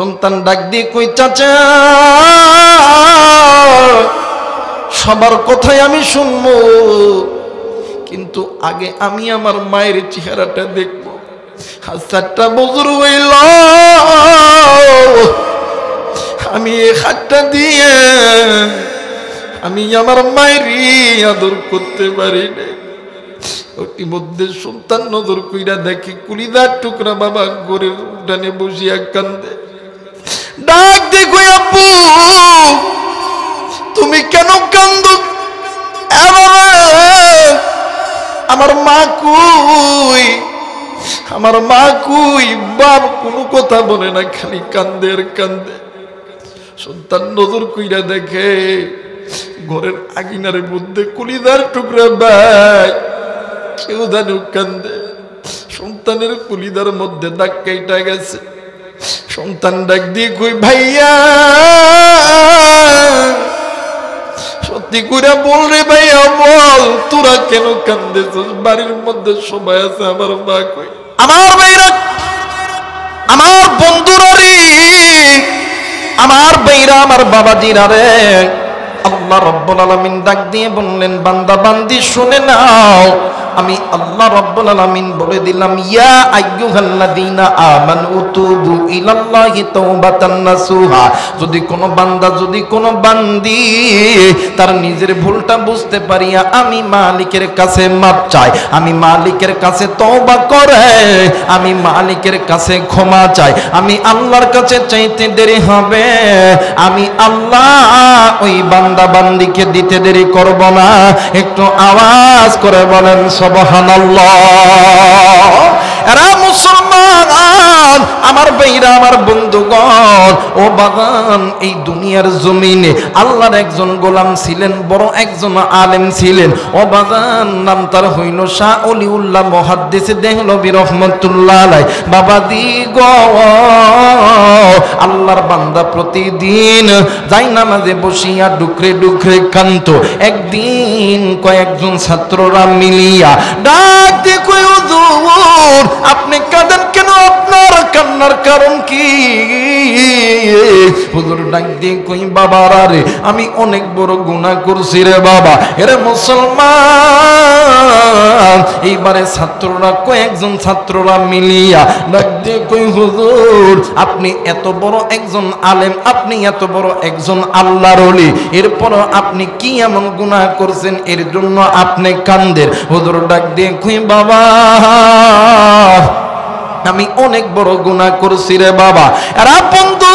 সন্তান ডাক দিয়ে কই চাচা সবার কথাই আমি শুনবো, কিন্তু আগে আমি আমার মায়ের চেহারাটা দেখবো। 7টা বছর হইল আমি এই হাতটা দিয়ে আমি আমার মায়ের আদর করতে পারি না। ওই মধ্যে সন্তান নজর কইরা দেখি কুলিদার টুকরা বাবা ঘরের উঠানে বসিয়া কান্দে। ডাক দেখো আপু তুমি কেন কান্দো? আমার মা কই, আমার মা কই? বাপ কোনো কথা বলে না, খালি কান্দে আর কান্দে। সন্তান নজর কইরা দেখে ঘরের আঙিনার মধ্যে কুলিদার টুকরা ভাই কেউ জানো কান্দে। সন্তানের কুলিদার মধ্যে দাগ কাইটা গেছে। সন্তান ডাক দিয়ে কই ভাইয়া সত্যি করে বল রে ভাইয়া, বল তোরা কেন কান্দেছিস? বাড়ির মধ্যে সবাই আছে, আমার মা কই? আমার ভাইরা, আমার বন্ধুরা রে, আমার ভাইরা, আমার বাবাজিরা রে, আল্লাহ রাব্বুল আলামিন ডাক দিয়ে বললেন বান্দা বান্দি শুনে নাও, আমি আল্লাহ রাব্বুল আলামিন বলে দিলাম ইয়া আইয়ুহাল্লাযীনা আমানু তুবু ইলাল্লাহি তাওবাতান নাসুহা। যদি কোনো বান্দা, যদি কোনো বান্দি তার নিজের ভুলটা বুঝতে পারিয়া আমি মালিকের কাছে মাপ চাই, আমি মালিকের কাছে তওবা করে, আমি মালিকের কাছে ক্ষমা চাই, আমি আল্লাহর কাছে চাইতে দেরি হবে, আমি আল্লাহ ওই বান্দা বান্দিকে দিতে দেরি করব না। একটু আওয়াজ করে বলেন সুবহানাল্লাহ। এরা মুসলমান, আমার ভাইরা, আমার বন্ধুগণ, ও বাগান, এই দুনিয়ার জমিনে আল্লাহর একজন গোলাম ছিলেন, বড় একজন আলেম ছিলেন। ও বাগান, নাম তার হইল শাহ অলিউল্লাহ মুহাদ্দিস দেহলভী রাহমাতুল্লাহ আলাইহি। বাবা দি গো, আল্লাহর বান্দা প্রতিদিন যাই নামাজে বসিয়া ডুকরে ডুকরে কান্ত। একদিন কয়েকজন ছাত্ররা মিলিয়া ডাক দিয়ে কই হুজুর আপনি কাঁদেন কেন? আপনার কান্নার কারণ কি? হুজুর ডাক দিয়ে কই বাবারা রে, আমি অনেক বড় গুনাহ করছি রে বাবা। এরে মুসলমান, এইবারে ছাত্ররা, কয়েকজন ছাত্ররা মিলিয়া ডাক দিয়ে কই হুজুর আপনি এত বড় একজন আলেম, আপনি এত বড় একজন আল্লাহর ওলি, এরপরও আপনি কি এমন গুনাহ করছেন এর জন্য আপনি কান্দেন? হুজুর ডাক দিয়ে কই বাবা আমি অনেক বড় গুনাহ করছি রে বাবা। এরা বন্ধু,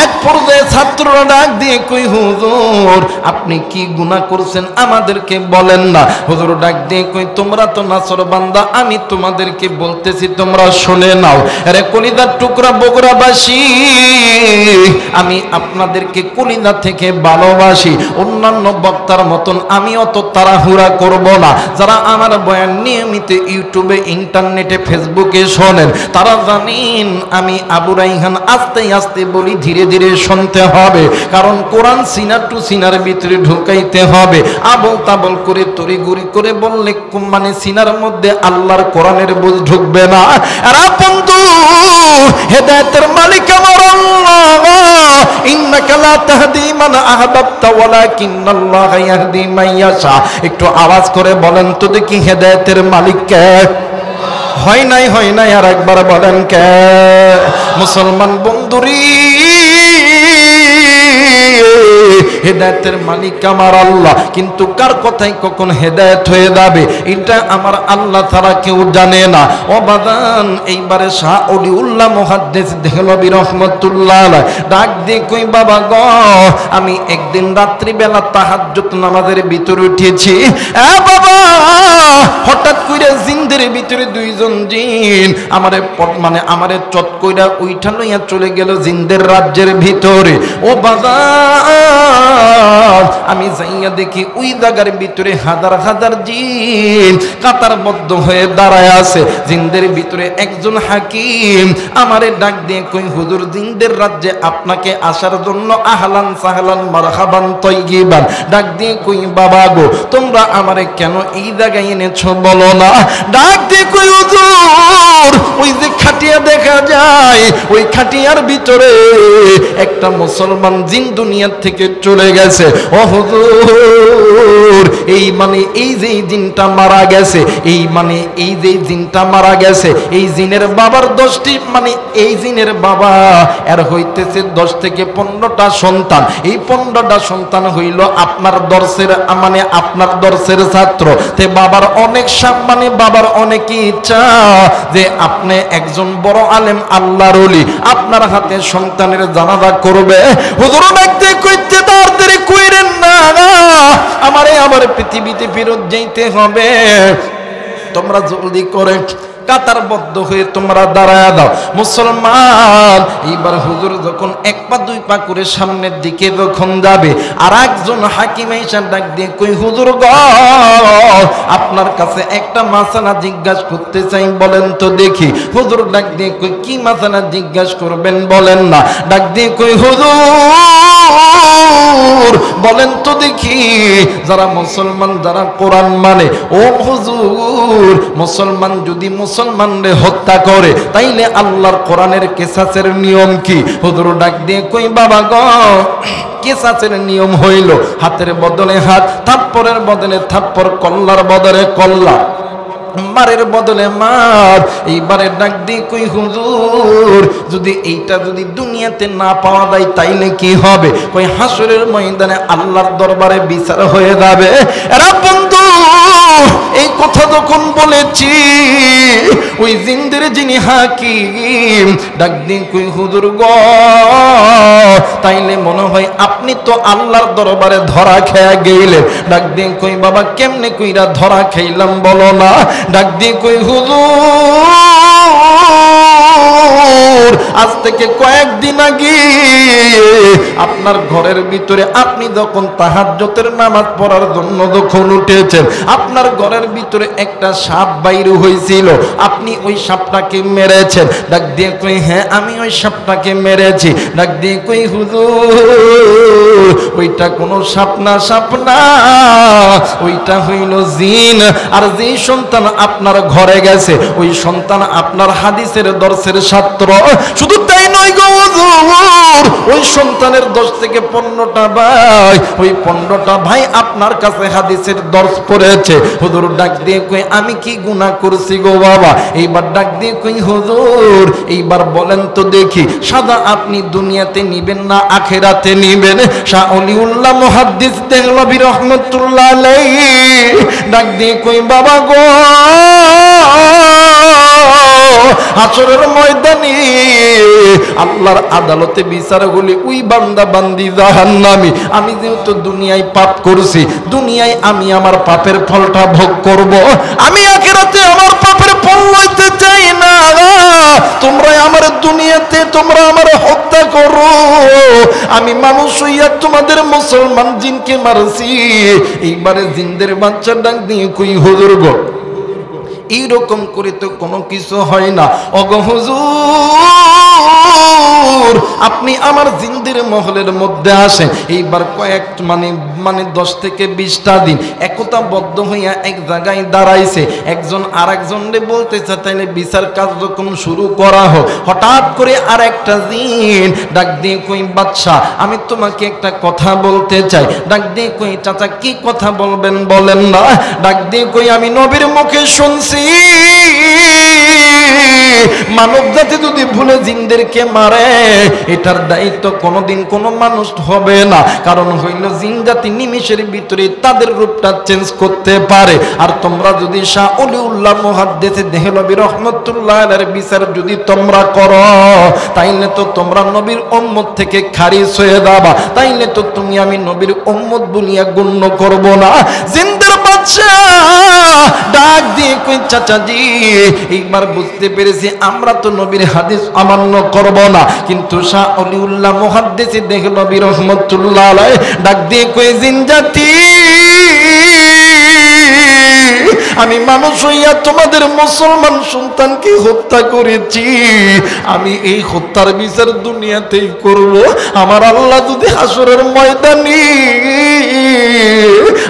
এক পর্যায়ে ছাত্ররা ডাক দিয়ে কই হুজুর আপনি কি গুনাহ করছেন আমাদেরকে বলেন না। হুজুর ডাক দিয়ে কই তোমরা তো নাছর বান্দা, আমি তোমাদেরকে বলতেছি তোমরা শুনে নাও। আরে কলিজার টুকরা বগুড়াবাসী, আমি আপনাদেরকে কলিজা থেকে ভালোবাসি। অন্যান্য বক্তার মতন আমি অত তাড়াহুড়া করব না। যারা আমার বয়ান নিয়মিত ইউটিউবে, ইন্টারনেটে, ফেসবুকে শোনেন তারা জানেন আমি আবু রাইহান আস্তে আস্তে বলি, ধীরে ধীরে শুনতে হবে, কারণ কোরআন সিনা টু সিনার ভিতরে ঢুকাইতে হবে। আবল তাবল করে তড়িঘড়ি করে বললে মানে সিনার মধ্যে আল্লাহর কোরআনের বোঝ ঢুকবে না। আর বন্ধু, হেদায়েতের মালিক আমার আল্লাহ। ইন্নাকা লা তাহদি মান আহবাবতা ওয়ালাকিন্নাল্লাহা ইয়াহদি মান ইয়াশা। একটু আওয়াজ করে বলেন তো দেখি হেদায়েতের মালিক কে? হয় নাই, হয় নাই, আর একবার বলেন কে? মুসলমান বন্ধুরি, হেদায়েতের মালিক আমার আল্লাহ, কিন্তু কার কথাই কখন হেদায়েত হয়ে যাবে এটা আমার আল্লাহ ছাড়া কেউ জানে না। ও বাদান, এইবারে শাহ অলিউল্লাহ মুহাদ্দিস দেহলভী রাহমাতুল্লাহ আলাইহি ডাক দিয়ে কই বাবা গো, আমি একদিন রাত্রিবেলা তাহাজ্জুদ নামাজের ভিতরে উঠেছি। বাবা, হঠাৎ কইরা জিনদের ভিতরে দুইজন জিন আমারে মানে আমারে চট কইরা উইঠা লইয়া চলে গেল জিনদের রাজ্যের ভিতরে। ও বাবা, আমি যাইয়া দেখি ওই জায়গার ভিতরে হাজার হাজার জিন কাতারবদ্ধ হয়ে দাঁড়ায় আছে। জিনদের ভিতরে একজন হাকিম আমারে ডাক দিয়ে কই হুজুর জিনদের রাজ্যে আপনাকে আসার জন্য আহলান সাহলান মারহাবান তয়্যিবান। ডাক দিয়ে কই বাবা গো, তোমরা আমারে কেন এই জায়গায় এনেছো বলো না? ডাক দিয়ে কই হুজুর ওই যে খাটিয়া দেখা যায় ওই খাটিয়ার ভিতরে একটা মুসলমান জিন দুনিয়া থেকে চলে গেছে। ও হুজুর এই মানে এই যে জিনটা মারা গেছে, এই মানে এই যে জিনটা মারা গেছে, এই জিনের বাবার 10টি মানে এই জিনের বাবা এর হইতেছে 10 থেকে 15টা সন্তান। এই 15টা সন্তান হইল আপনার দর্শের মানে আপনার দর্শের ছাত্র। তে বাবার অনেক মানে বাবার অনেক ইচ্ছা যে আপনি একজন বড় আলেম আল্লাহর ওলি, আপনার হাতে সন্তানের জানাজা করবে। হুজুর দেখতে কইতে তাড়াতাড়ি কইরেন না, আমারে আবার পৃথিবীতে ফেরত যাইতে হবে, তোমরা জলদি করে কাতারবদ্ধ হয়ে তোমরা দাঁড়ায় দাও। মুসলমান এইবার হুজুর যখন 1 পা 2 পা করে সামনের দিকে যখন যাবে, আর একজন হাকিম এসে ডাক দিয়ে কই হুজুর গো আপনার কাছে একটা মাসালা জিজ্ঞাসা করতে চাই, বলেন তো দেখি। হুজুর ডাক দিয়ে কই কি মাসালা জিজ্ঞাসা করবেন বলেন না। ডাক দিয়ে কই হুজুর বলেন তো দেখি, যারা মুসলমান যারা কোরআন মানে, ও হুজুর মুসলমান যদি মুসলমানরে হত্যা করে তাইলে আল্লাহর কোরআনের কিসাসের নিয়ম কি? হুজুর ডাক দিয়ে কই বাবা গো কিসাসের নিয়ম হইল হাতের বদলে হাত, থাপ্পড়ের বদলে থাপ্পড়, কল্লার বদলে কল্লা, মারের বদলে মার। এইবারে ডাক দিয়ে কই হুজুর যদি এইটা যদি দুনিয়াতে না পাওয়া যায় তাইলে কি হবে? কই হাসরের ময়দানে আল্লাহর দরবারে বিচার হয়ে যাবে। এরা বন্ধু এই কথা যখন বলেছি ওই জিন্দের যিনি হাকিম ডাক দিয়ে কই হুজুর গো তাইলে মনে হয় আপনি তো আল্লাহর দরবারে ধরা খেয়ে গেলেন। ডাক দিয়ে কই বাবা কেমনে কইরা ধরা খাইলাম বলো না। ডাক দিয়ে কই হুজুর আজ থেকে কয়েকদিন আগে আপনার ঘরের ভিতরে আপনি যখন তাহাজ্জুদের নামাজ পড়ার জন্য যখন উঠেছেন, আপনার ঘরের ভিতরে একটা সাপ বাইর হয়েছিল, আপনি ওই সাপটাকে মেরেছেন। ডাক দিয়ে কই হ্যাঁ আমি ওই সাপটাকে মেরেছি। ডাক দিয়ে কই হুজুর ওইটা কোনো সাপ না, সাপ না, ওইটা হইল জিন। আর যেই সন্তান আপনার ঘরে গেছে ওই সন্তান আপনার হাদিসের দর্শের ছাত্র। শুধু তাই নয় গো হুজুর ওই সন্তানের 10 থেকে 15টা ভাই, ওই 15টা ভাই আপনার কাছে হাদিসের দর্শ পড়েছে। হুজুর ডাক দিয়ে কই আমি কি গুনাহ করছি গো বাবা? এইবার ডাক দিয়ে কই হুজুর এইবার বলেন তো দেখি সাদা আপনি দুনিয়াতে নিবেন না আখিরাতে নিবেন? শাহ ওলিউল্লাহ মুহাদ্দিস দেহলভী রহমাতুল্লাহ আলাইহি ডাক দিয়ে কই বাবা গো হাসরের ময়দানে আল্লাহর আদালতে বিচার হলে ওই বান্দা বান্দি জাহান্নামী। আমি যেহেতু দুনিয়ায় পাপ করছি, দুনিয়ায় আমি আমার পাপের ফলটা ভোগ করব, আমি আখিরাতে আমার পাপের ফল লইতে চাই না। তোমরা আমার দুনিয়াতে তোমরা আমার হত্যা করো, আমি মানুষ হইয়া তোমাদের মুসলমান জিনকে মারছি। এইবারে জিনদের বাচ্চা ডাক দিয়ে কই হুজুর গো এইরকম করে তো কোনো কিছু হয় না। ওগো হুজুর আপনি আমার জিন্দের মহলের মধ্যে আসেন। এইবার কয়েক মানে 10 থেকে 20টা দিন একতাবদ্ধ হইয়া এক জায়গায় দাঁড়াইছে। একজন আর একজনরে বলতেছে তাইলে বিচার কার্যক্রম শুরু করা হোক। হঠাৎ করে আর একটা জিন ডাক দিয়ে কই বাদশা আমি তোমাকে একটা কথা বলতে চাই। ডাক দিয়ে কই চাচা কি কথা বলবেন বলেন না। ডাক দিয়ে কই আমি নবীর মুখে শুনছি মানব জাতি যদি ভুলে জিনদেরকে মারে এটার দায়িত্ব কোনোদিন কোনো মানুষ হবে না। কারণ হইল জিন জাতি নিমিষের ভিতরে তাদের রূপটা চেঞ্জ করতে পারে। আর তোমরা যদি শাহ ওলিউল্লাহ মুহাদ্দিস দেহলভী রহমাতুল্লাহ আলাইহির বিচার যদি তোমরা করো তাইলে তো তোমরা নবীর উম্মত থেকে খারিজ হয়ে যাবা, তাইলে তো তুমি আমি নবীর উম্মত বলিয়া গণ্য করব না। জিনদের বাদশা ডাক দিয়ে কই চাচাজি এইবার বুঝতে পেরেছি আমরা তো নবীর হাদিস অমান্য করব না, কিন্তু শাহ ওলিউল্লাহ মুহাদ্দিস দেহলভী রহমাতুল্লাহ আলাইহি ডাক দিয়ে কই জিন জাতি আমি মানুষ হইয়া তোমাদের মুসলমান সন্তানকে হত্যা করেছি, আমি এই হত্যার বিচার দুনিয়াতেই করব। আমার আল্লাহ যদি হাসরের ময়দানে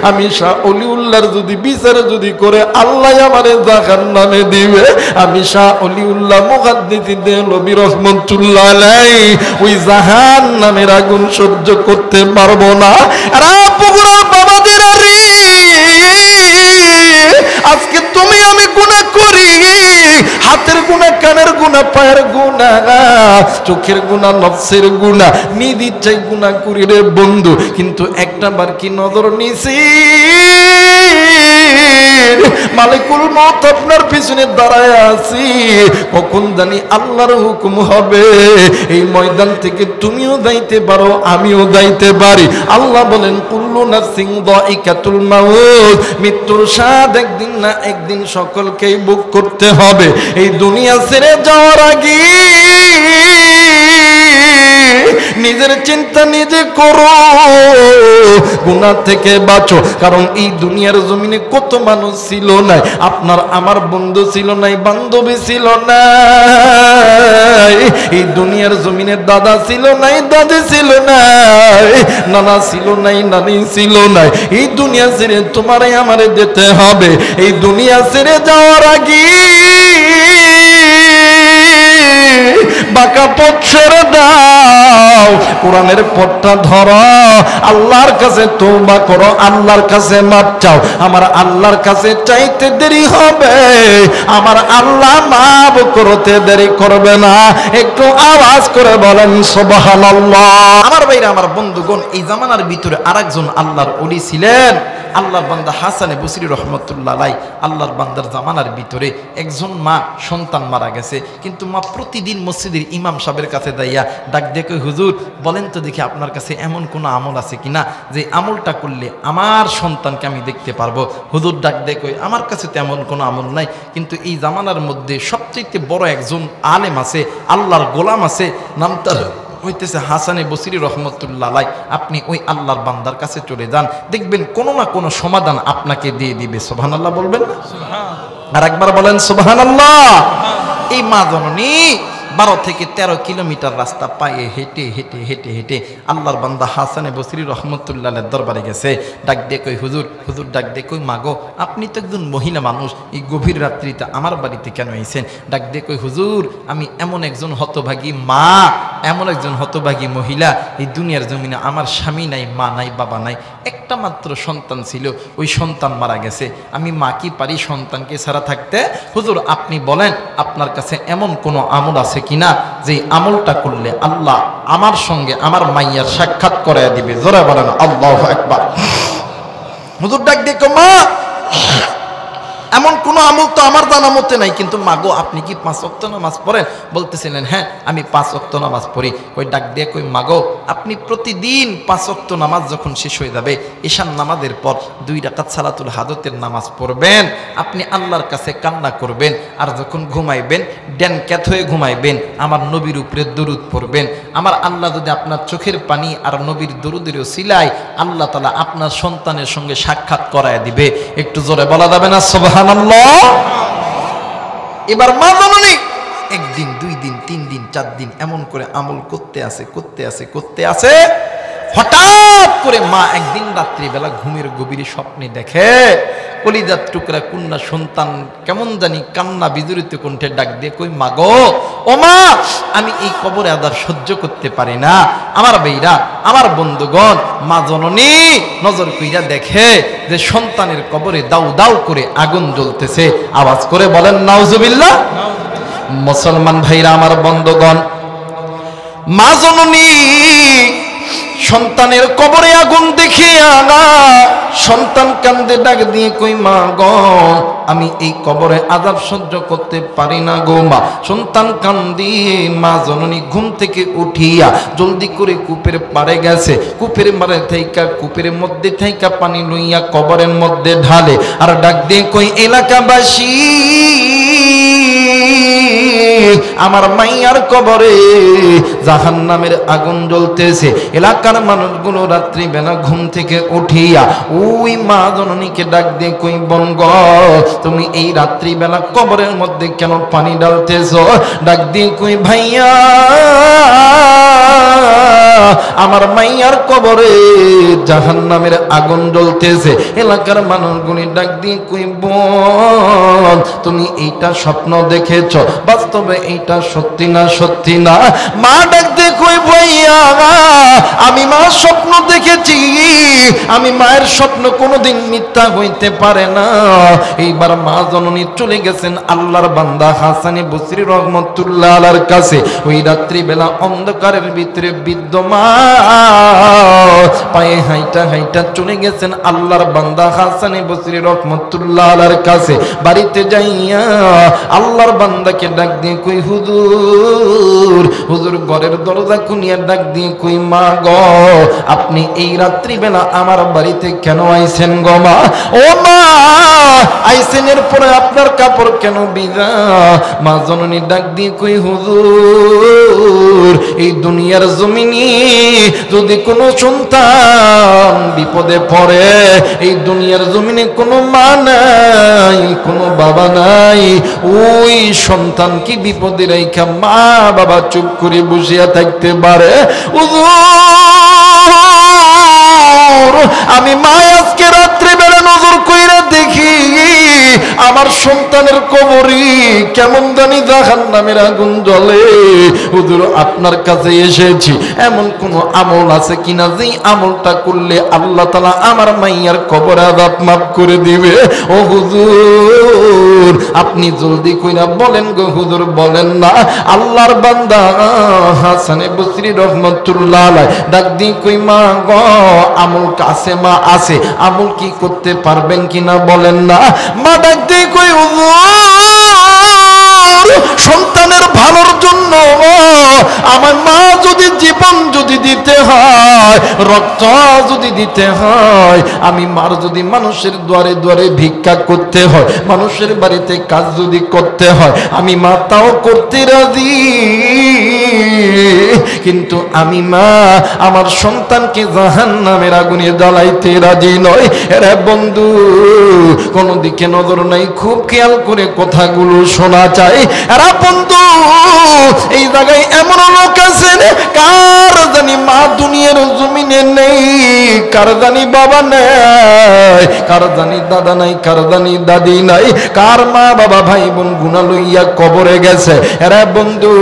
আমি শাহ অলিউল্লাহর যদি বিচার যদি করে আল্লাহ আমারে জাহান্নামে দিবে, আমি শাহ অলিউল্লাহ মুহাদ্দিস দেহলভী রাহমাতুল্লাহ আলাইহি ওই জাহান্নামের আগুন সহ্য করতে পারবো না। আর বগুড়ার বাবাদের রে, আজকে তুমি আমি গুনাহ করি, হাতের গুনাহ, কানের গুনাহ, পায়ের গুনাহ, চোখের গুনাহ, নফসের গুনাহ, নিজ ইচ্ছায় গুনাহ করি রে বন্ধু, কিন্তু একটা বার কি নজর নিছি মালিকুল মউত আপনার পিছনে দাঁড়ায় আছি, কখন জানি আল্লাহর হুকুম হবে এই ময়দান থেকে তুমিও যাইতে পারো, আমিও যাইতে পারি। আল্লাহ বলেন কুল্লু নাফসিন যায়িকাতুল মাউত, মৃত্যুর স্বাদ একদিন না একদিন সকলকেই ভোগ করতে হবে। এই দুনিয়া ছেড়ে যাওয়ার আগে নিজের চিন্তা নিজে করো, গুনাহ থেকে বাঁচো। কারণ এই দুনিয়ার জমিনে কত মানুষ ছিল না, আপনার আমার বন্ধু ছিল নাই, বান্ধবী ছিল নাই, এই দুনিয়ার জমিনে দাদা ছিল নাই, দাদি ছিল নাই, নানা ছিল নাই, নানি ছিল নাই। এই দুনিয়া ছেড়ে তোমারে আমারে যেতে হবে। এই দুনিয়া ছেড়ে যাওয়ার আগে বাঁকা পথ ছেড়ে দাও, কোরআনের পথটা ধরো, আল্লাহর কাছে তওবা করো, আল্লাহর কাছে মাপ চাও। আমার আল্লাহর কাছে চাইতে দেরি হবে, আমার আল্লাহ মাপ করতে দেরি করবে না। একটু আওয়াজ করে বলেন সুবহানাল্লাহ। আমার ভাইরা, আমার বন্ধুগণ, এই জামানার ভিতরে আরেকজন আল্লাহর ওলি ছিলেন, আল্লাহর বান্দা হাসানে বসরি রহমতুল্লাহ আলাইহি। আল্লাহর বান্দার জামানার ভিতরে একজন মা সন্তান মারা গেছে, কিন্তু মা প্রতিদিন মসজিদের ইমাম সাহেবের কাছে যাইয়া ডাক দেখে, হুজুর বলেন তো দেখি আপনার কাছে এমন কোনো আমল আছে কিনা যে আমলটা করলে আমার সন্তানকে আমি দেখতে পারবো। হুজুর ডাক দেখে, আমার কাছে তো এমন কোনো আমল নাই, কিন্তু এই জামানার মধ্যে সবচেয়ে বড় একজন আলেম আছে, আল্লাহর গোলাম আছে, নাম তার হইতেছে হাসানে বসরি রহমতুল্লাহ আলাইহি। আপনি ওই আল্লাহর বান্দার কাছে চলে যান, দেখবেন কোনো না কোনো সমাধান আপনাকে দিয়ে দিবে। সুবহানাল্লাহ বলবেন না? আর একবার বলেন সুবহানাল্লাহ। এই মা জননী 12 থেকে 13 কিলোমিটার রাস্তা পায়ে হেঁটে হেঁটে হেঁটে হেঁটে আল্লাহর বান্দা হাসানে বসরি রহমতুল্লাহ আলাইহির দরবারে গেছে। ডাক দিয়ে কই, হুজুর হুজুর ডাক দিয়ে কই, মাগো আপনি তো একজন মহিলা মানুষ, এই গভীর রাত্রিতে আমার বাড়িতে কেন আইছেন? ডাক দিয়ে কই, হুজুর আমি এমন একজন হতভাগী মা, এমন একজন হতভাগী মহিলা, এই দুনিয়ার জমিনে আমার স্বামী নাই, মা নাই, বাবা নাই, একটা মাত্র সন্তান ছিল, ওই সন্তান মারা গেছে। আমি মা কি পারি সন্তানকে ছাড়া থাকতে? হুজুর আপনি বলেন আপনার কাছে এমন কোনো আমল আছে কিনা যে আমলটা করলে আল্লাহ আমার সঙ্গে আমার মাইয়ার সাক্ষাৎ করায় দিবে। জোরে বলেন আল্লাহু আকবার। হুজুর ডাক দিয়ে কই, মা এমন কোনো আমল তো আমার জানা মতে নাই, কিন্তু মাগো আপনি কি 5 ওয়াক্ত নামাজ পড়েন? বলতেছিলেন হ্যাঁ আমি 5 ওয়াক্ত নামাজ পড়ি। কই ডাক দিয়ে কই, মাগো আপনি প্রতিদিন 5 ওয়াক্ত নামাজ যখন শেষ হয়ে যাবে, ঈশান নামাজের পর 2 রাকাত সালাতুল হাজতের নামাজ পড়বেন, আপনি আল্লাহর কাছে কান্না করবেন, আর যখন ঘুমাইবেন ড্যান ক্যাথ হয়ে ঘুমাইবেন, আমার নবীর উপরে দরুদ পড়বেন। আমার আল্লাহ যদি আপনার চোখের পানি আর নবীর দরুদের ওসিলায় আল্লাহ তাআলা আপনার সন্তানের সঙ্গে সাক্ষাৎ করায় দিবে। একটু জোরে বলা যাবে না সুবহানাল্লাহ? এবার মা জননী 1 দিন 2 দিন 3 দিন 4 দিন এমন করে আমল করতে আছে। হঠাৎ করে মা একদিন রাত্রিবেলা ঘুমের গভীরে স্বপ্নে দেখে কলিজার টুকরা কন্যা সন্তান কেমন জানি কান্না বিজড়িত কণ্ঠে ডাক দিয়ে কই, মাগো ও মা আমি এই কবরে আযাব সহ্য করতে পারি না। আমার ভাইরা, আমার বন্ধুগণ, মা জননী নজর কইরা দেখে যে সন্তানের কবরে দাউ দাউ করে আগুন জ্বলতেছে। আওয়াজ করে বলেন নাউজুবিল্লাহ। মুসলমান ভাইরা, আমার বন্ধুগণ, মা জননী সন্তানের কবরে আগুন দেখে আনা সন্তান কান্দে, ডাক দিয়ে কই, মা গো আমি এই কবরে আযাব সহ্য করতে পারি না গো মা। সন্তান কান্দি, মা জননী ঘুম থেকে উঠিয়া জলদি করে কূপের পাড়ে গেছে, কূপের পাড়ে থাইকা কূপের মধ্যে থাইকা পানি লইয়া কবরের মধ্যে ঢালে, আর ডাক দিয়ে কই, এলাকাবাসী আমার মাইয়ার কবরে জাহান্নামের আগুন জ্বলতেছে। এলাকার মানুষগুলো রাত্রি বেলা ঘুম থেকে উঠিয়া ওই মা জননীকে ডাক দিয়ে কই বোন গো, তুমি এই রাত্রি বেলা কবরের মধ্যে কেন পানি ঢালতেছো? ডাক দিয়ে কই ভাইয়া, আমার মাইয়ার কবরে জাহান্নামের আগুন জ্বলতেছে। এলাকার মানুষগুলি ডাক দিয়ে কই বোন, তুমি এইটা স্বপ্ন দেখেছ, বাস্তবে এইটা সত্যি না সত্যি না? মা ডাক দিয়ে কই ভাইয়া, আমি মা স্বপ্ন দেখেছি, আমি মায়ের স্বপ্ন কোনোদিন মিথ্যা হইতে পারে না। এইবার মা জননী চলে গেছেন আল্লাহর বান্দা হাসানে বসরি রহমতুল্লাহ আলাইহির কাছে। ওই রাত্রি বেলা অন্ধকারের ভিতরে বিদ্যমান পায়ে হাইটা হাইটা চলে গেছেন আল্লাহর বান্দা হাসানে বসরি রহমতুল্লাহ আলাইহির কাছে। বাড়িতে যাইয়া আল্লাহর বান্দাকে ডাক দিয়ে কই হুজুর, হুজুর ঘরের দরজা খুলিয়া ডাক দিয়ে কই মা গো, আপনি এই রাত্রি বেলা আমার বাড়িতে কেন আইছেন গো মা? ও মা, আইছেন এরপরে আপনার কাপড় কেন ভিজা? মা জননী ডাক দিয়ে কই হুজুর, এই দুনিয়ার জমিনে যদি কোনো সন্তান বিপদে পড়ে, এই দুনিয়ার জমিনে কোনো মা নাই, কোনো বাবা নাই, ওই সন্তান কি বিপদে রাইখা মা বাবা চুপ করে বসিয়া থাকতে পারে? আমি মা আজকে রাত্রে বেলা নজর কইরা দেখি আমার সন্তানের কবরে কেমন জানি জাহান্নামের আগুন জ্বলে। হুজুর আপনার কাছে এসেছি, এমন কোন আমল আছে কিনা যেই আমলটা করলে আল্লাহ তাআলা আমার মাইয়ার কবর আযাব মাফ করে দিবে? ও হুজুর আপনি জলদি কইরা বলেন গো হুজুর, বলেন না। আল্লাহর বান্দা হাসানে বসরি রহমাতুল্লাহ আলাইহি ডাক দি কই মা গো, আমল কাছে মা আছে, আমল কি করতে পারবেন কিনা বলেন না? মা ডাক দি কই সন্তানের ভালোর জন্য আমার মা যদি জীবন যদি দিতে হয়, রক্ত যদি দিতে হয়, আমি মার যদি মানুষের দুয়ারে দুয়ারে ভিক্ষা করতে হয়, মানুষের বাড়িতে কাজ যদি করতে হয়, আমি মা তাও করতে রাজি। কিন্তু আমি মা আমার সন্তানকে জাহান্নামের আগুনে জ্বালাইতে রাজি নয়। এরা বন্ধু কোন দিকে নজর নাই, খুব খেয়াল করে কথাগুলো শোনা চাই। এরা বন্ধু এই জায়গায় এমন লোক আছেন, কার জানি মা দুনিয়ার জমিনে নেই, কার জানি বাবা নাই, কার জানি দাদা নাই, কার জানি দাদি নাই, কার মা বাবা ভাই বোন গুনাহ লইয়া কবরে গেছে। এরা বন্ধু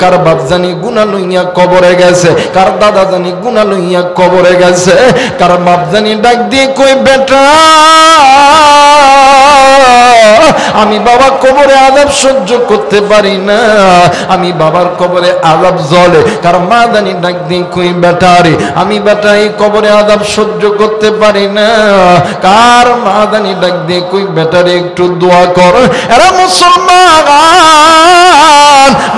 কার বাপ জানি গুনাহ লইয়া কবরে গেছে, কার দাদা জানি গুনাহ লইয়া কবরে গেছে, কার বাপ জানি ডাক দিয়ে কই বেটা আমি বাবা কবরে আযাব সহ্য করতে পারি না, আমি বাবার কবরে আযাব জ্বলে। কার মা জানি ডাক দিয়ে কই বেটা রে আমি বেটা এই কবরে আযাব সহ্য করতে পারি না, কার মা জানি ডাক দিয়ে কই বেটা রে একটু দোয়া কর। এরা মুসলমান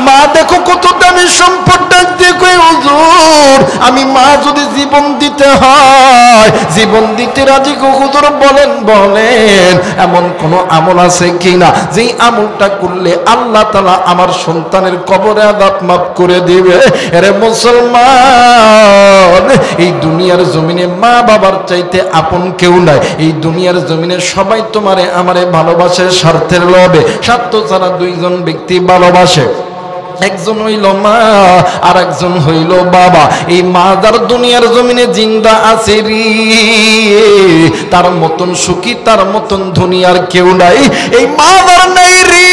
মা দেখো কত দামি সম্পদ, ডাক দিয়ে কই হুজুর আমি মা যদি জীবন দিতে হয় জীবন দিতে রাজি গো হুজুর, বলেন বলেন এমন কোন আমল আছে কিনা যেই আমলটা করলে আল্লাহ তাআলা আমার সন্তানের কবরে আযাব মাফ করে দিবে? আরে মুসলমান এই দুনিয়ার জমিনে মা বাবার চাইতে আপন কেউ নাই। এই দুনিয়ার জমিনে সবাই তোমারে আমারে ভালোবাসে স্বার্থের লোভে, স্বার্থ ছাড়া দুইজন ব্যক্তি ভালোবাসে, একজন হইল মা আর একজন হইল বাবা। এই মা যার দুনিয়ার জমিনে জিন্দা আছে রে, তার মতন সুখী তার মতন দুনিয়ার কেউ নাই। এই মা যার নাই রে,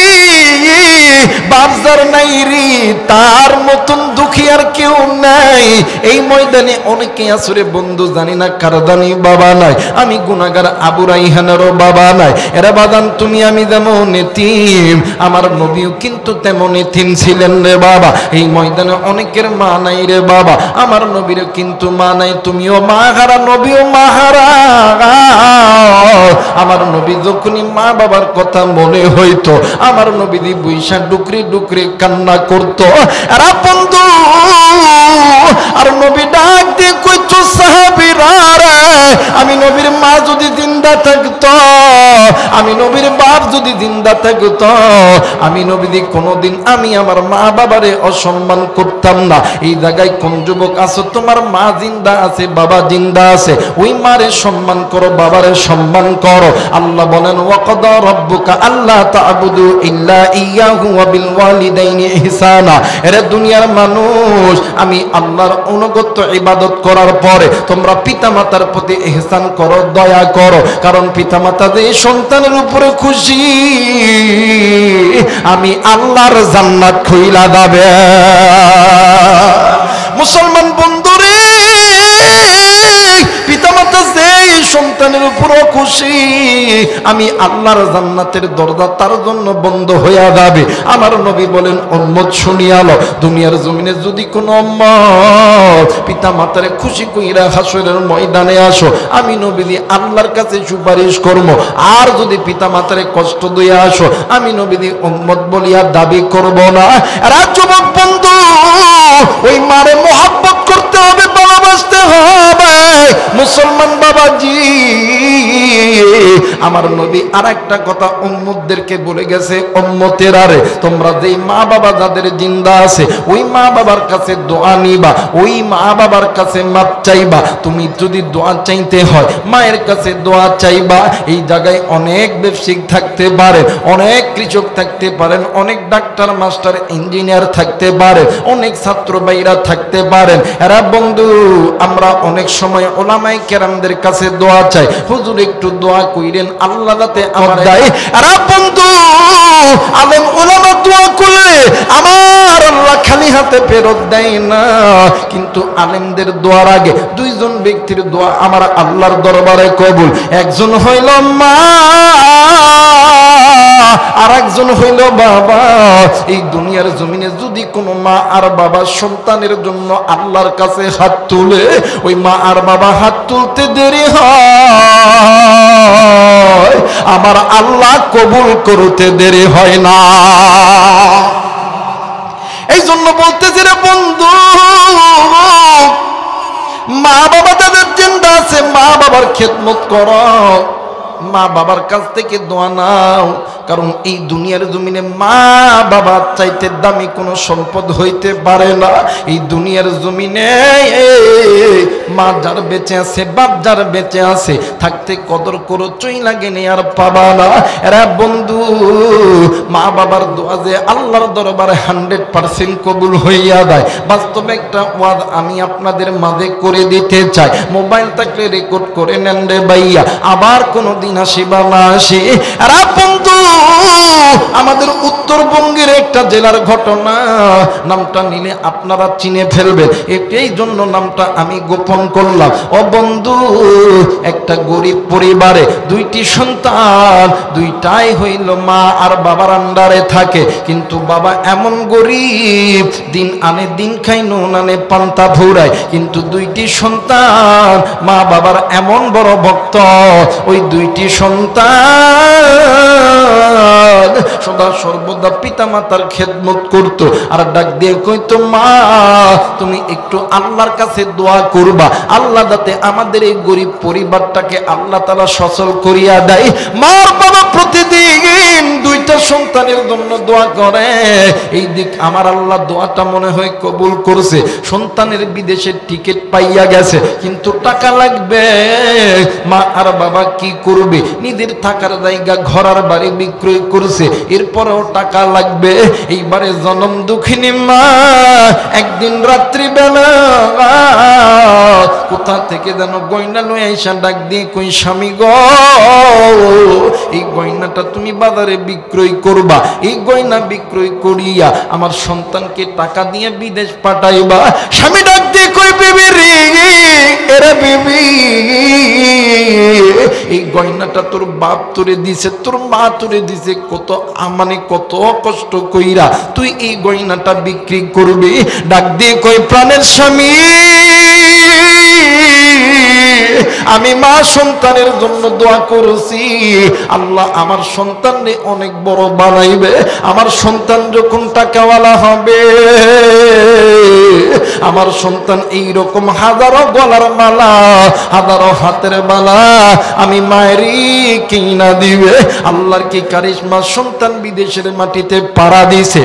বাপ যার নাই রে, তার মতন দুঃখী আর কেউ নাই। এই ময়দানে অনেকে আসরে বন্ধু জানি না কার জানি বাবা নাই। আমি গুনাহগার আবু রাইহানেরও বাবা নাই। এরা বাদান তুমি আমি যেমন এতিম, আমার নবীও কিন্তু তেমন এতিম ছিলেন রে বাবা। এই ময়দানে অনেকের মা নাই রে বাবা, আমার নবীর কিন্তু মা নাই। তুমিও মা হারা, নবীও মা হারা। আমার নবী যখনই মা বাবার কথা মনে হইতো, আমার নবী দি বৈশা ডুকরি ডুকরি কান্না করতো। এরা বন্ধু আর নবী ডাক দিয়ে কইতো সাহাবীরা রে, আমি নবীর মা যদি জিন্দা থাকতো আমি নবীর বাপ যদি জিন্দা থাকতো আমি নবীজি কোনোদিন আমি আমার মা বাবারে অসম্মান করতাম না। এই জায়গায় কোন যুবক আছো তোমার মা জিন্দা আছে বাবা জিন্দা আছে, ওই মারে সম্মান করো বাবারে সম্মান করো। আল্লাহ বলেন ওয়াকাদা রাব্বুকা আল্লা তা'বুদু ইল্লা ইয়াহু ওয়া বিল ওয়ালিদাইনি ইহসানা। এরে দুনিয়ার মানুষ, আমি আল্লাহর অনুগত ইবাদত করার পরে তোমরা পিতামাতার প্রতি ইহসান করো, দয়া করো, কারণ পিতামাতা যে সন্তানের উপরে খুশি আমি আল্লাহর জান্নাত খুইলা যাবে। মুসলমান বন্ধুরে, পিতামাতা যে সন্তানের উপরও খুশি আমি আল্লাহর জান্নাতের দরজা তার জন্য বন্ধ হয়ে যাবে। আমার নবী বলেন উম্মত শুনিয়ালো, দুনিয়ার জমিনে যদি কোনো উম্মত পিতামাতারে খুশি কইরা হাসরের ময়দানে আসো আমি নবীজি আল্লাহর কাছে সুপারিশ করব। আর যদি পিতামাতারে কষ্ট দিয়ে আসো আমি নবীজি উম্মত বলিয়া দাবি করব না। আর যুবক বন্ধু, ওই মারে মোহাব্বত করতে হবে, ভালোবাসতে হবে। মুসলমান বাবাজি, আমার নবী আর একটা কথা উম্মতদেরকে বলে গেছে, উম্মতের আরে তোমরা যেই মা বাবা যাদের জিন্দা আছে ওই মা বাবার কাছে দোয়া নিবা, ওই মা বাবার কাছে মাপ চাইবা। তুমি যদি দোয়া চাইতে হয় মায়ের কাছে দোয়া চাইবা। এই জায়গায় অনেক ব্যবসায়িক থাকতে পারে, অনেক কৃষক থাকতে পারেন, অনেক ডাক্তার মাস্টার ইঞ্জিনিয়ার থাকতে পারে, অনেক ছাত্র ভাইরা থাকতে পারেন। এরা বন্ধু আমরা অনেক সময় ওলামায়ে কেরামদের কাছে দোয়া চাই, হুজুর একটু দোয়া কইরেন আল্লাহ যাতে আমার দেয়। এরা বন্ধু আলেম ওলামা দোয়া করলে আমার আল্লাহ খালি হাতে ফেরত দেয় না, কিন্তু আলেমদের দোয়ার আগে দুইজন ব্যক্তির দোয়া আমার আল্লাহর দরবারে কবুল। একজন হইল মা আর একজন হইল বাবা। এই দুনিয়ার জমিনে যদি কোনো মা আর বাবা সন্তানের জন্য আল্লাহর কাছে হাত তুলে, ওই মা আর বাবা হাত তুলতে দেরি হয়, আমার আল্লাহ কবুল করতে দেরি হয় না। এই জন্য বলতেছি রে বন্ধু, মা বাবা তাদের জিন্দা আছে, মা বাবার খেদমত করো, মা বাবার কাছ থেকে দোয়া নাও। কারণ এই দুনিয়ার জমিনে মা বাবার চাইতে দামি কোনো সম্পদ হইতে পারে না। এই দুনিয়ার জমিনে মা যার বেঁচে আছে, বাপ যার বেঁচে আছে, থাকতে কদর করো, চই লাগে নে আর পাবা না। এরা বন্ধু মা বাবার দোয়া যে আল্লাহর দরবারে 100% কবুল হইয়া যায়। বাস্তবে একটা ওয়াজ আমি আপনাদের মাঝে করে দিতে চাই, মোবাইল থাকলে রেকর্ড করে নেন রে ভাইয়া, আবার কোনো দিন আসিবা না আসি। এরা বন্ধু আমাদের উত্তরবঙ্গের একটা জেলার ঘটনা, নামটা নিলে আপনারা চিনে ফেলবেন, এই জন্য নামটা আমি গোপন করলাম। ও বন্ধু, একটা গরিব পরিবারে দুইটি সন্তান, দুইটাই হইল মা আর বাবার আন্ডারে থাকে, কিন্তু বাবা এমন গরিব দিন আনে দিন খাই, নুন আনে পান্তা ভুরায়, কিন্তু দুইটি সন্তান মা বাবার এমন বড় ভক্ত, ওই দুইটি সন্তান সদা সর্বদা পিতা মাতার খেদমত করতো। আর ডাক দিয়ে কইতো মা তুমি একটু আল্লাহর কাছে দোয়া করবা, আল্লাহ যাতে আমাদের এই গরিব পরিবারটাকে আল্লাহ তাআলা সচল করিয়া দেয়। মার বাবা প্রতিদিন দুইটা সন্তানের জন্য দোয়া করে, এই দিক আমার আল্লাহ দোয়াটা মনে হয় কবুল করছে। সন্তানের বিদেশের টিকিট পাইয়া গেছে, কিন্তু টাকা লাগবে। মা আর বাবা কি করবে? নিজের থাকার জায়গা ঘর আর বাড়ি বিক্রয় করছে, এরপরেও টাকা লাগবে। এইবারে জনম দুঃখিনী মা একদিন রাত্রি বেলা কোথা থেকে যেন গয়না লয়ে আইসা ডাক দিয়ে কই স্বামী গো, এই গয়নাটা তুমি বাজারে বিক্রয় করবা, এই গয়না বিক্রয় করিয়া আমার সন্তানকে টাকা দিয়ে বিদেশ পাঠাইবা। স্বামী ডাক দিয়ে কই বেবি রে, এরা বেবি এই গয়নাটা তোর বাপ তোরে দিছে, তোর মা তোরে দিছে, কত মানে কত কষ্ট কইরা তুই এই গয়নাটা বিক্রি করবি। ডাক দিয়ে কই প্রাণের স্বামী আমি মা সন্তানের জন্য দোয়া করছি, আল্লাহ আমার সন্তানকে অনেক বড় বানাইবে। আমার সন্তান যখন টাকাওয়ালা হবে আমার সন্তান এই রকম হাজারো গলার মালা, হাজারো হাতের মালা আমি মায়েরই কিনা দিবে। আল্লাহর কি কারিশমা, সন্তান বিদেশের মাটিতে পাড়া দিছে।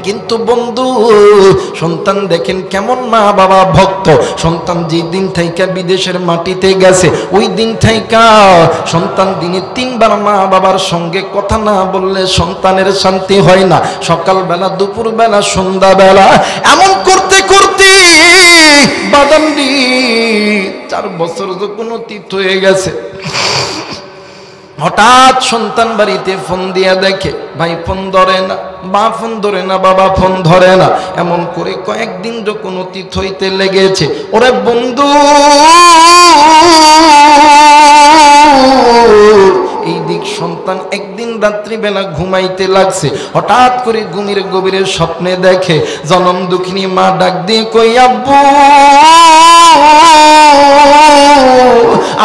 কিন্তু বন্ধু সন্তান দেখেন কেমন মা বাবা ভক্ত। সন্তান যে দিন থাইকা বিদেশের মাটিতে গেছে, ওই দিন থাইকা সন্তান দিনে 3 বার মা বাবার সঙ্গে কথা না বললে সন্তানের শান্তি হয় না। সকালবেলা, দুপুরবেলা, সন্ধ্যাবেলা, এমন করতে করতে বাদামডি 4 বছর যখন অতীত হয়ে গেছে, হঠাৎ সন্তান বাড়িতে ফোন দিয়া দেখে ভাই ফোন ধরে না, মা ফোন ধরে না, বাবা ফোন ধরে না। এমন করে কয়েকদিন যখন অতীত হইতে লেগেছে, ওরে বন্ধু এই দিক সন্তান একদিন রাত্রিবেলা ঘুমাইতে লাগছে, হঠাৎ করে ঘুমের গভীরে স্বপ্নে দেখে জনম দুঃখিনী মা ডাক দিয়ে কই আব্বু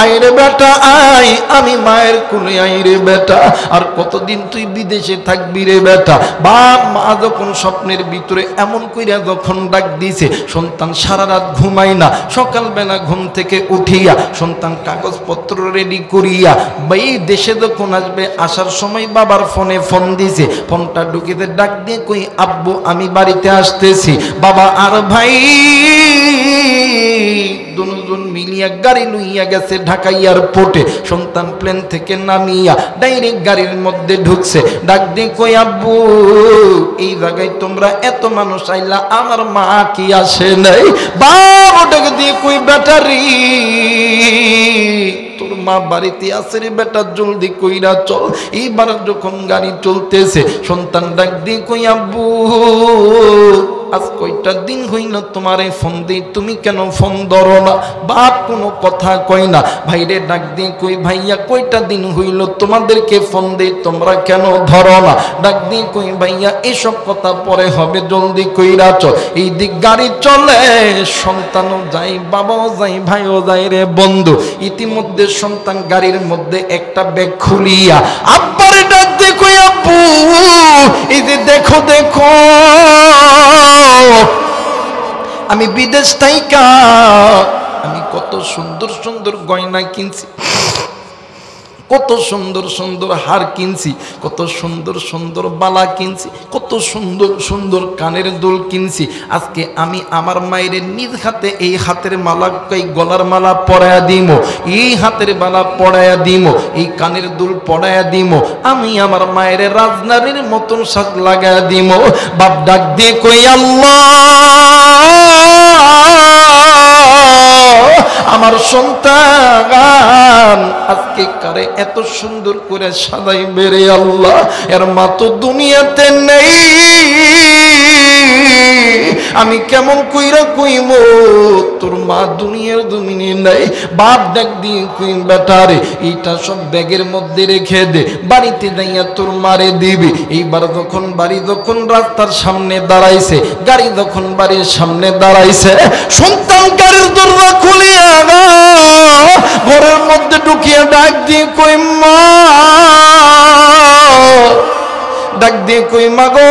আইরে বেটা আয়, আমি মায়ের কোলে আইরে বেটা, আর কতদিন তুই বিদেশে থাকবি রে বেটা। বাপ মা যখন স্বপ্নের ভিতরে এমন কইরা যখন ডাক দিছে, সন্তান সারা রাত ঘুমায় না। সকালবেলা ঘুম থেকে উঠিয়া সন্তান কাগজপত্র রেডি করিয়া এই দেশে যখন আসবে, আসার সময় বাবার ফোনে ফোন দিছে, ফোনটা ঢুকিতে ডাক দিয়ে কই আব্বু আমি বাড়িতে আসতেছি। বাবা আর ভাই দুজন মিলিয়া গাড়ি লইয়া গেছে ঢাকা এয়ারপোর্টে। সন্তান প্লেন থেকে নামিয়া ডাইরেক্ট গাড়ির মধ্যে ঢুকছে, ডাক দিয়ে কই আব্বু এই জায়গায় তোমরা এত মানুষ আইলা, আমার মা কি আসে নাই? বাবা ডাক দিয়ে কই ব্যাটারি তোর মা বাড়িতে আছে রে বেটা, জলদি কইরা চল। এইবার যখন গাড়ি চলতেছে, সন্তান ডাক দিয়ে কই আব্বু আজ কয়টা দিন হইল তোমারে ফোন দিই, তুমি কেন ফোন ধরো না? বাপ কোনো কথা কই না। ভাইরে ডাক দিয়ে কই ভাইয়া কয়টা দিন হইল তোমাদেরকে ফোন দিই, তোমরা কেন ধরো না? ডাক দিয়ে কই ভাইয়া এসব কথা পরে হবে, জলদি কইরা চল। এই দিক গাড়ি চলে, সন্তানও যাই, বাবাও যাই, ভাইও যাই রে বন্ধু। ইতিমধ্যে সন্তান গাড়ির মধ্যে একটা ব্যাগ খুলিয়া আব্বারে ডাক দিয়ে কই আব্বু এই যে দেখো দেখো আমি বিদেশ থাইকা আমি কত সুন্দর সুন্দর গয়না কিনছি, কত সুন্দর সুন্দর হার কিনছি, কত সুন্দর সুন্দর বালা কিনছি, কত সুন্দর সুন্দর কানের দুল কিনছি। আজকে আমি আমার মায়ের নিজ হাতে এই হাতের মালা, এই গলার মালা পরায়া দিমো, এই হাতের মালা পরায়া দিমো, এই কানের দুল পরায়া দিমো, আমি আমার মায়ের রাজনারীর মতন সাজ লাগায়া দিমো। বাপ ডাক দিয়ে কই আল্লাহ আমার সন্তান আজকে কারে এত সুন্দর করে সাজাই বেরে আল্লাহ, এর মা তো দুনিয়াতে নেই, আমি কেমন কইরা কইমো তোর মা দুনিয়ার জমিনে নাই। বাপ ডাক দিয়ে কই বেটারে এইটা সব ব্যাগের মধ্যে রেখে দে, বাড়িতে যাইয়া তোর মারে দিবি। এইবার যখন বাড়ি যখন রাস্তার সামনে দাঁড়াইছে, গাড়ি যখন বাড়ির সামনে দাঁড়াইছে, সন্তান গাড়ির দরজা খুলিয়া ঘরের মধ্যে ঢুকিয়া ডাক দিয়ে কই মা, ডাক দিয়ে কই মা গো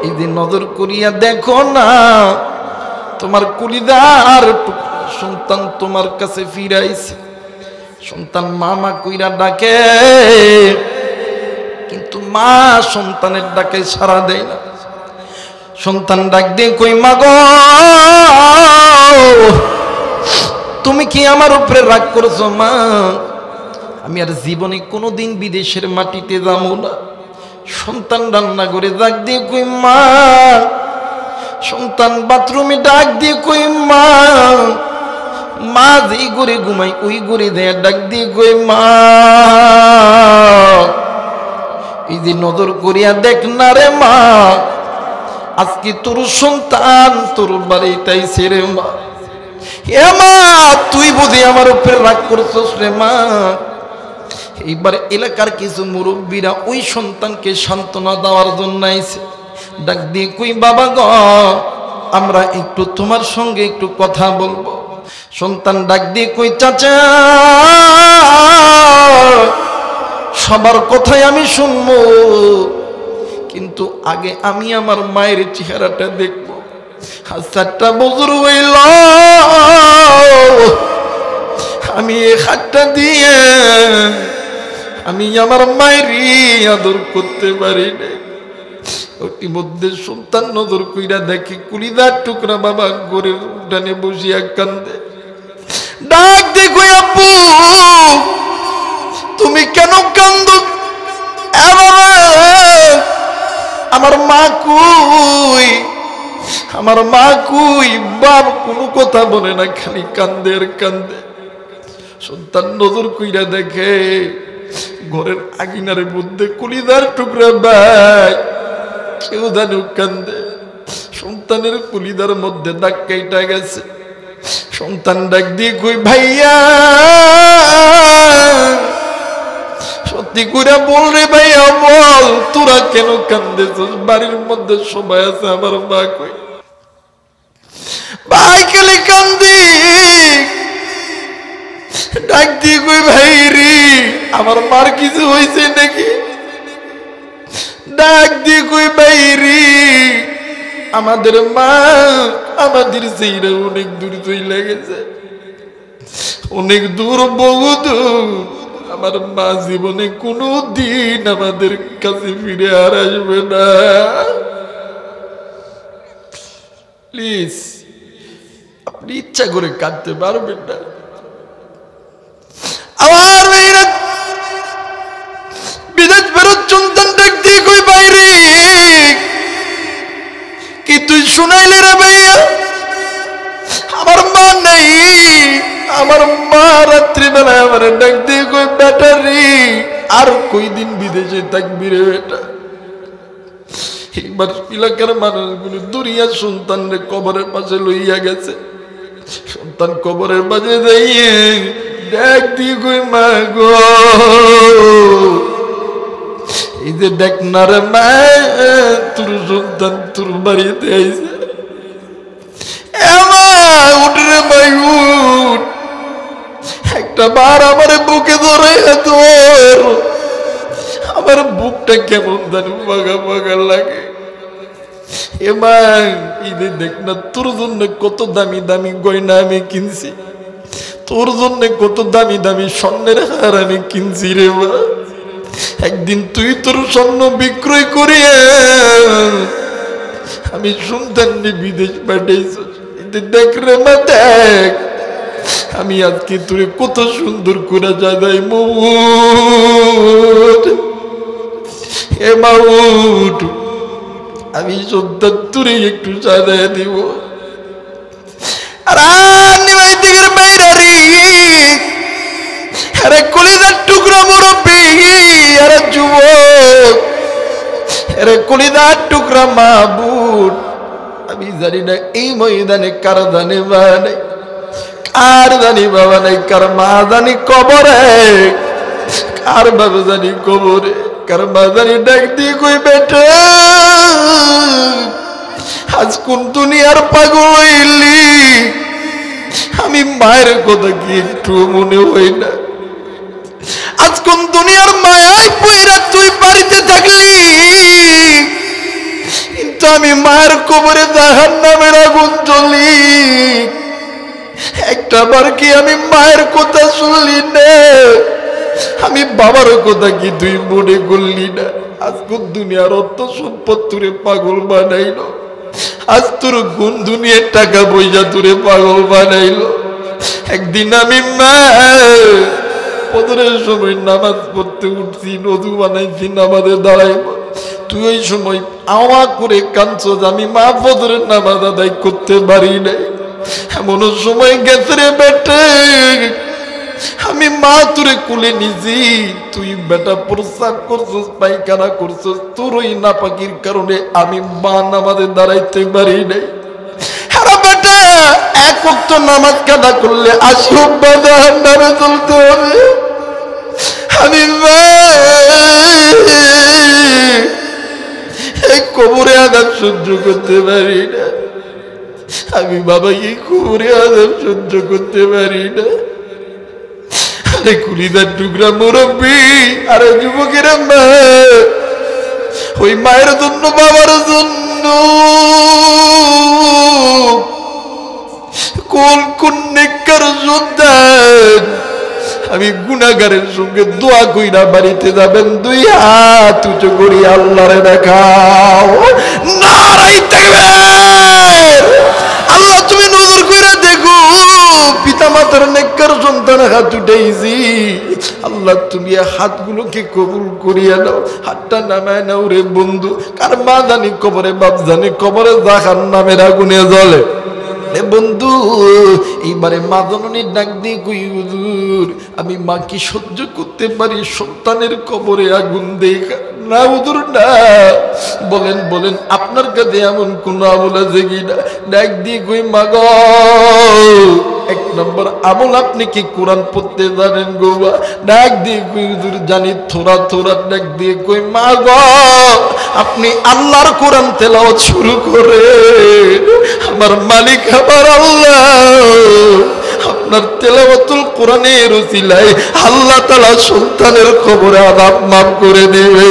এই যে নজর করিয়া দেখো না তোমার কুলিদার সন্তান তোমার কাছে ফিরাইছে। সন্তান মামা কইরা ডাকে, কিন্তু মা সন্তানের ডাকে সাড়া দেয় না। সন্তান ডাক দিয়ে কই মা গো তুমি কি আমার উপরে রাগ করছো মা? আমি আর জীবনে কোনোদিন বিদেশের মাটিতে যাবো না। সন্তান রান্না করে ডাক দিয়ে কই মা, সন্তান বাথরুমে ডাক দিয়ে কই মা, মা যেই ঘরে ঘুমাই ওই ঘরে দেয়া ডাক দিয়ে কই মা এই যে নজর করিয়া দেখ না রে মা, আজকে তোর সন্তান তোর বাড়িটাই ছেড়ে মা। এ মা তুই বুঝি আমার উপরে রাগ করছস রে মা? এইবার এলাকার কিছু মুরব্বীরা ওই সন্তানকে সান্ত্বনা দেওয়ার জন্য আইছে। ডাক দিয়ে কই বাবা গো আমরা একটু তোমার সঙ্গে একটু কথা বলবো। সন্তান ডাক দিয়ে কই চাচা সবার কথাই আমি শুনবো, কিন্তু আগে আমি আমার মায়ের চেহারাটা দেখবো। 7টা বছর হইল আমি এই হাতটা দিয়ে আমি আমার মায়েরই আদর করতে পারি না। ওই মধ্যে সন্তান নজর কইরা দেখি কুলিদার টুকরা বাবা ঘরের উঠানে বসিয়া কান্দে। ডাক দেখো আপু, তুমি কেন কান্দ? আমার মা কই, আমার মা কই? বাপ কোনো কথা বলে না, খালি কান্দে আর কান্দে। সন্তান নজর কইরা দেখে ঘরের আঙিনার মধ্যে কুলিদার টুকরা ভাই কেউ জানো কান্দে। সন্তানের কুলিদার মধ্যে দাগ কেটে গেছে। সন্তান ডাক দিয়ে কই, ভাইয়া সত্যি করে বল রে ভাইয়া, বল তোরা কেন কান্দেছিস? বাড়ির মধ্যে সবাই আছে, আমার মা কই? ভাই খালি কান্দি। ডাক দিয়ে কই, ভাই রে আমার মার কিছু হয়েছে নাকি? ডাক দিয়ে কই, ভাই রে আমাদের মা আমাদের সেইরা অনেক দূর চলে গেছে, অনেক দূর, বহু দূর। আমার মা জীবনে কোনো দিন আমাদের কাছে ফিরে আর আসবে না। প্লিজ আপনি ইচ্ছা করে কাঁদতে পারবেন না। আমার মেয়েরা বিদেশ ফেরত সন্তান ডাক দিয়ে কই, বাইরে কি তুই শুনাইলে রে ভাইয়া? আমার মা নেই। আমার মা রাত্রিবেলায় আমার ডাক দিয়ে কই, ব্যাটারি আর কই দিন বিদেশে থাকবি রে বেটা? এবার এলাকার মানুষগুলো দুনিয়া সন্তানরে কবরের পাশে লইয়া গেছে। সন্তান কবরের পাশে যাইয়ে ডাক দিয়ে কই, মা গো এই যে দেখ না রে মা, তোর সন্তান তোর বাড়িতে আইছে। উঠ রে ভাই উঠ। একটা বার আমার বুকে ধরে তোর, আমার বুকটা কেমন জানি বাগা বাগা লাগে। এ মা এই যে দেখ না, তোর জন্য কত দামি দামি গয়না আমি কিনছি, তোর জন্য কত দামি দামি স্বর্ণের হার আমি কিনছি রে মা। একদিন তুই তোর স্বর্ণ বিক্রয় করিয়া আমি সন্তান বিদেশ পাঠাইছ। দেখ রে মা দেখ, আমি আজকে তোরে কত সুন্দর করে যাই মুঠ। এ মা উঠ, আমি সন্তান তোরে একটু সাজায় দিব। আর নিমাই দিকের বাইরে আরে কলিজার টুকরা মুরব্বী, আরে যুবক, আরে কলিজার টুকরা মাহবুব, আমি জানি না এই ময়দানে কার জানে মা নাই, কার জানি বাবা নাই, কার মা জানি কবরে, কার বাবা জানি কবরে, কার মা জানি ডাক দিয়ে কই, বেটা আজ কোন দুনিয়ার পাগল হইলি? আমি মায়ের কথা কি একটু মনে হই না? আজ কোন দুনিয়ার মায়ায় পয়রা তুই বাড়িতে থাকলি, কিন্তু আমি মায়ের কবরে জাহান্নামের আগুন জ্বলি। একটা বার কি আমি মায়ের কথা শুনলি না? আমি বাবার কথা কি তুই মনে করলি না? আজ কোন দুনিয়ার অর্থ সম্পদ তুরে পাগল বানাইল, আজ তোর কোন দুনিয়ার টাকা পয়সা তুরে পাগল বানাইল। একদিন আমি মা ফজরের সময় নামাজ পড়তে উঠছি, নদু বানাইছি, নামাজে দাঁড়াইব, তুই ওই সময় আওয়া করে কাঁদছ, আমি মা ফজরের নামাজ আদায় করতে পারি নাই। এমন সময় গেছে রে বেটে, আমি মা তোরে কুলে নিছি, তুই বেটা প্রস্রাব করছিস, পায়খানা করছিস, তোর ওই নাপাকির কারণে আমি মা নামাজে দাঁড়াইতে পারি নাই। হ্যাঁ বেটা, এক ওয়াক্ত নামাজ কাদা করলে 80 জাহান্নামে চলতে হবে। আমি মা এই কবরে আযাব সহ্য করতে পারি না, আমি বাবা এই কবরে আযাব সহ্য করতে পারি না। আরে কুলিদার টুকরা মুরব্বী, আরে যুবকেরা মা, ওই মায়ের জন্য বাবার জন্য কোন কোন নেককার সন্তান আমি গুনাহগারের সঙ্গে দোয়া কইরা বাড়িতে যাবেন, দুই হাত উঁচু করি আল্লাহরে দেখাও। নারাই তাকবীর। আল্লাহ তুমি নজর করে দেখো, পিতা মাতার নেককার সন্তান হাত উঠাইছি, আল্লাহ তুমি হাতগুলোকে কবুল করিয়া নাও। হাতটা নামায় নাও রে বন্ধু। কার মা জানি কবরে, বাপ জানি কবরে, জাহান নামের আগুনে জ্বলে। বন্ধু এইবারে মা জননীর ডাক দিয়ে কই, হুজুর আমি মা কি সহ্য করতে পারি সন্তানের কবরে আগুন দেখা? না হুজুর না। বলেন বলেন আপনার কাছে এমন কোন আমল আছে কিনা? ডাক দিয়ে কই, মা গো, এক নম্বর আমল আপনি কি কোরআন পড়তে জানেন গো? ডাক দিয়ে কই, হুজুর জানি থোড়া থোড়া। ডাক দিয়ে কই, মা গো আপনি আল্লাহর কোরআন তেলাওয়াত শুরু করে, আমার মালিক আমার আল্লাহ আপনার তেলাওয়াতুল কোরআনের উসিলায় আল্লাহ তাআলা সন্তানের কবরে আযাব মাফ করে দিবে।